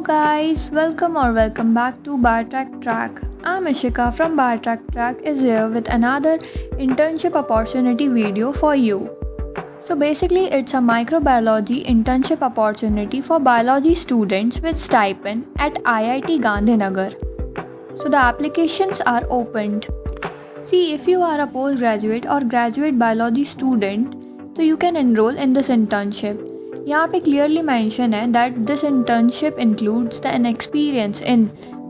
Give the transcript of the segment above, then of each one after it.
guys, welcome back to BioTrack Track. I'm Ishika from BioTrack Track is here with another internship opportunity video for you. So basically it's a microbiology internship opportunity for biology students with stipend at IIT Gandhinagar. So the applications are opened. See, if you are a postgraduate or graduate biology student, so you can enroll in this internship. यहाँ पे clearly mention है that this internship includes an experience in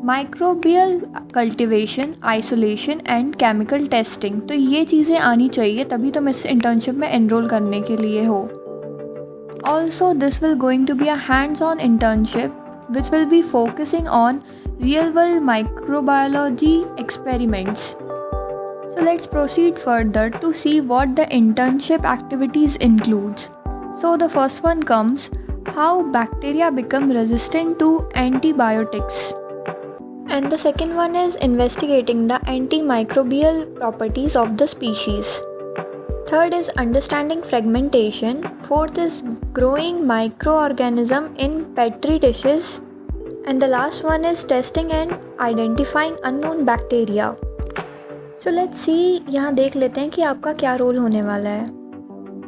microbial cultivation, isolation and chemical testing. तो ये चीज़ें आनी चाहिए तभी तुम इस internship में enroll करने के लिए हो. Also, this will going to be a hands-on internship which will be focusing on real-world microbiology experiments. So let's proceed further to see what the internship activities includes. So the first one comes how bacteria become resistant to antibiotics. And the second one is investigating the antimicrobial properties of the species. Third is understanding fragmentation. Fourth is growing microorganism in petri dishes. And the last one is testing and identifying unknown bacteria. So let's see, यहाँ देख लेते हैं कि आपका क्या role होने वाला है.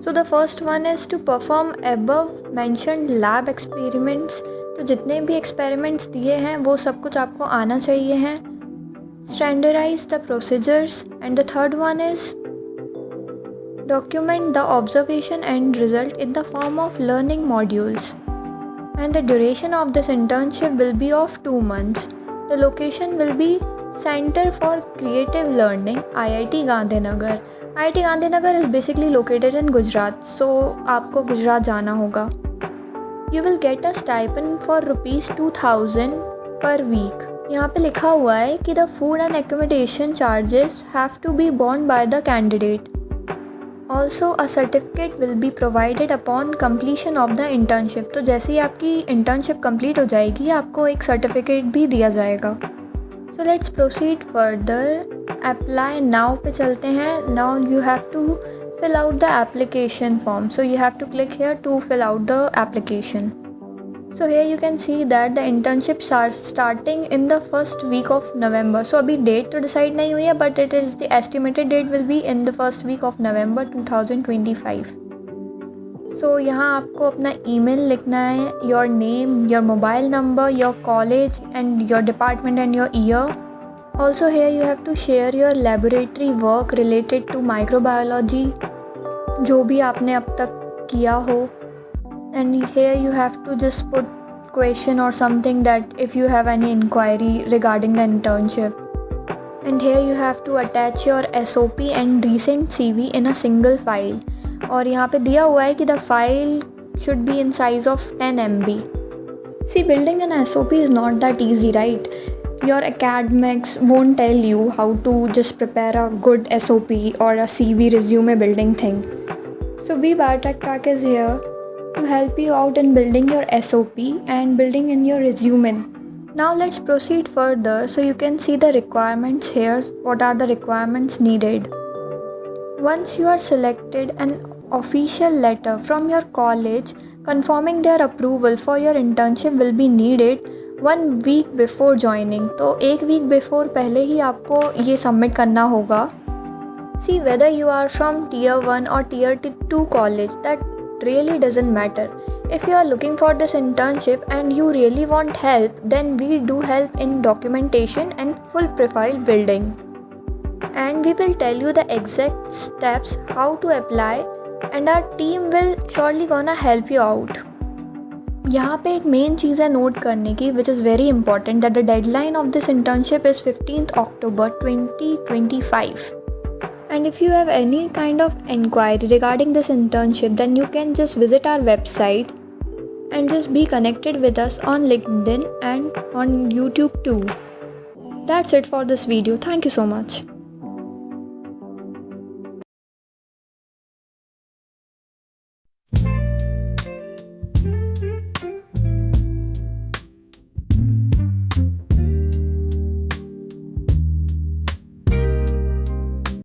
So the first one is to perform above mentioned lab experiments. तो जितने भी experiments दिए हैं वो सब कुछ आपको आना चाहिए हैं. Standardize the procedures. And the third one is document the observation and result in the form of learning modules. And the duration of this internship will be of 2 months. The location will be Center for Creative Learning, IIT Gandhinagar. IIT Gandhinagar is basically located in Gujarat, so आपको गुजरात जाना होगा. You will get a stipend for ₹2000 per week. यहाँ पे लिखा हुआ है कि the food and accommodation charges have to be borne by the candidate. Also, a certificate will be provided upon completion of the internship. तो जैसे ही आपकी internship complete हो जाएगी, आपको एक certificate भी दिया जाएगा. So let's proceed further. Apply now पे चलते हैं. Now you have to fill out the application form. So you have to click here to fill out the application. So here you can see that the internship starts starting in the first week of November. So अभी date तो decide नहीं हुई है, but it is the estimated date will be in the first week of November 2025. So यहाँ आपको अपना email लिखना है, your name, your mobile number, your college and your department and your year. Also here you have to share your laboratory work related to microbiology, जो भी आपने अब तक किया हो. And here you have to just put question or something that if you have any inquiry regarding the internship. And here you have to attach your SOP and recent CV in a single file. और यहाँ पे दिया हुआ है कि the file should be in size of 10 MB. See, building an SOP is not that easy, right? Your academics won't tell you how to just prepare a good SOP or a CV resume building thing. So we BioTrack Track is here to help you out in building your SOP and building in your resume. Now let's proceed further so you can see the requirements here. What are the requirements needed? Once you are selected, an official letter from your college confirming their approval for your internship will be needed 1 week before joining. तो 1 week before पहले ही आपको ये submit करना होगा. See, whether you are from tier 1 or tier 2 college, that really doesn't matter. If you are looking for this internship and you really want help, then we do help in documentation and full profile building. And we will tell you the exact steps how to apply and our team will surely gonna help you out. यहाँ पे एक main चीज़ है note करने की which is very important that the deadline of this internship is 15th October 2025. And if you have any kind of inquiry regarding this internship, then you can just visit our website and just be connected with us on LinkedIn and on YouTube too. That's it for this video. Thank you so much.